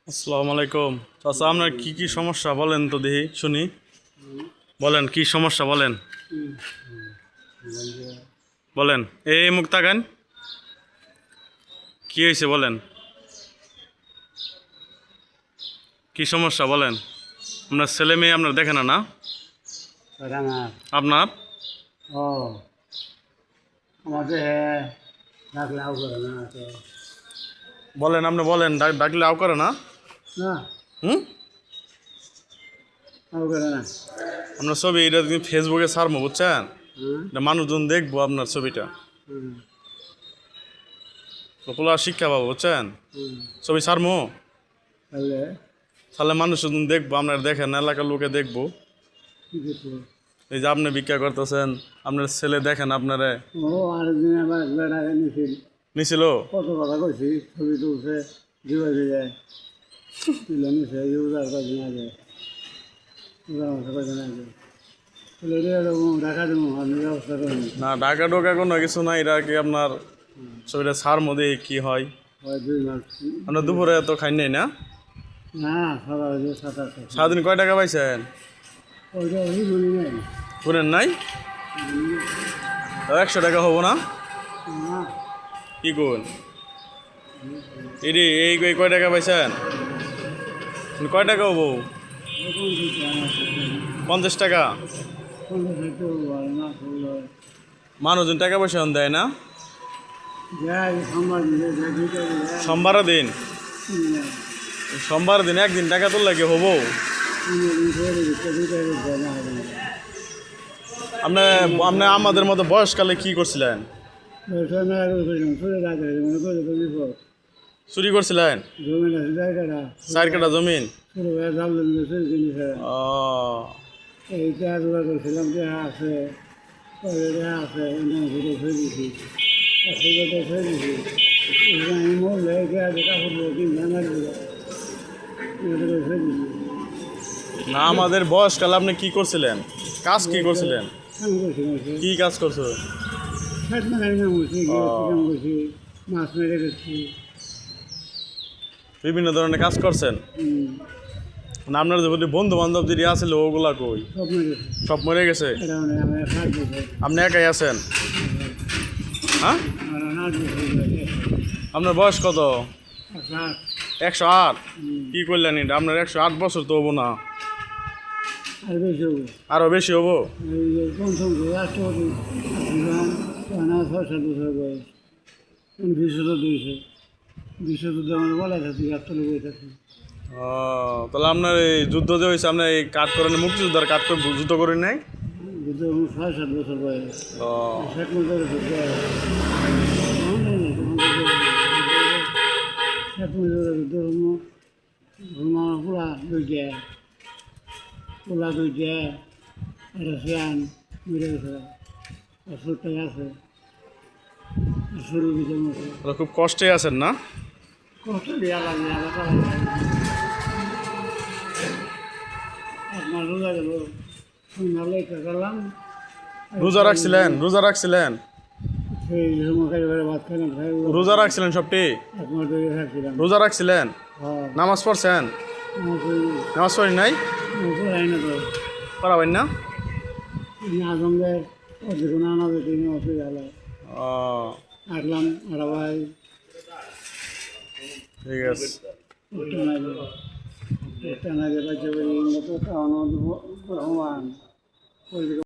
আসসালামু আলাইকুম। চাচা, আপনার কি কি সমস্যা বলেন তো দেখি শুনি। বলেন কি সমস্যা বলেন। বলেন এই মুখ তাকান, কি হয়েছে বলেন, কি সমস্যা বলেন। আপনার ছেলে মেয়ে আপনার দেখে না? না আপনার ও আমাদের ডাকলাও করে না বলেন, আপনি বলেন, ডাকলে আও করে না? না হুম, আও করে না। আপনার ছবি এটা তুমি ফেসবুকে ছাড়বো, বুঝছেন? হুম এটা মানুষজন দেখবো আপনার ছবিটা, হুম পোলা শিক্ষা পাবো, বুঝছেন? হুম ছবি ছাড়বো, তাহলে তাহলে মানুষজন দেখবো, আপনার দেখেন, এলাকার লোকে দেখবো। কি করবো? এই যে আপনি ভিক্ষা করতেছেন, আপনার ছেলে দেখেন আপনারে ও আরেকদিন আবার বেড়াকে নিছিল, নিছিল। কত কথা কইছি, ছবি তুলছে জীবা যায় তুলে নিছে ইউজার কদিন আগে, উজার মাসে কদিন আগে তুলে দিয়ে ঢাকা দেবো আমি ব্যবস্থা করিনি। না, ঢাকা ঢোকা কোনো কিছু নাই, এটা কি আপনার ছবিটা ছাড় মধ্যে কি হয়। হয় 2 মাস। আপনার দুপুরে এত খাই নাই না? না সকালে যে 7-8 সারাদিন কয় টাকা পাইছেন? ওইটা ওই বলি নাই শুনেন নাই? 100 টাকা হবো না? না কি কোন এটি এই কয় টাকা পাইছেন? কয় টাকা হবো? 50 টাকা। মানুষজন টাকা পয়সা দেয় না? সোমবার দিন, সোমবার দিন একদিন টাকা তুললে কি হবো? আপনি আপনি আমাদের মতো বয়সকালে কি করছিলেন? চুরি করছিলেন? 4 কাঠা জমিন। ও, এইটা করছিলাম যে আছে আছে আমি মরলে না, আমাদের বয়সকালে আপনি কি করছিলেন? কাজ কি করছিলেন? কি কাজ করছো? মাছ মেরে গেছি। বিভিন্ন ধরনের কাজ করছেন না? আপনার যে বন্ধু বান্ধব যদি আসছিল ওগুলা কই? সব মরে গেছে। আপনি একাই আছেন? হ্যাঁ, আপনার বয়স কত? 108। কি করলেন এটা? আপনার 108 বছর তো হবো না, আর বেশি হবো, আরো বেশি হবো। পঞ্চম রাষ্ট্রপতি 6-7 বছর বয়স, 20 আমার বলা থাকি গাছতলে বই থাকি। ও, তাহলে আপনার এই যুদ্ধ যে হয়েছে, আপনার এই কাঠ করেন, মুক্তিযোদ্ধার কাঠ করে যুদ্ধ করেন নাই? কিন্তু 6-7 বছর বয়স। ও, শেখ মুজিবের পোলা দুইটা একটা সিয়ান মিলে গেছে, 70 টাকা আছে, শরীর দিতে মতো তাহলে খুব কষ্টে আছেন না? কষ্ট দেওয়া লাগে। আপনার রোজা গেল, সন্ধ্যালে গেলাম, রোজা রাখছিলেন? রোজা রাখছিলেন? সেই সময় ভাত খাইলাম, রোজা রাখছিলেন সবটি? একমাত্র তৈরি থাকছিলাম। রোজা রাখছিলেন? হ্যাঁ নামাজ পড়ছেন? নামাজ পড়ি নাই? না তো পড়াবেন না? আজমদের অধিক নানা বেটি অসুবিধা হলো, ও, আসলাম আরা ভাই ঠিক আছে। টানা বাচ্চা বলি মতো খাওয়ানো ভগবান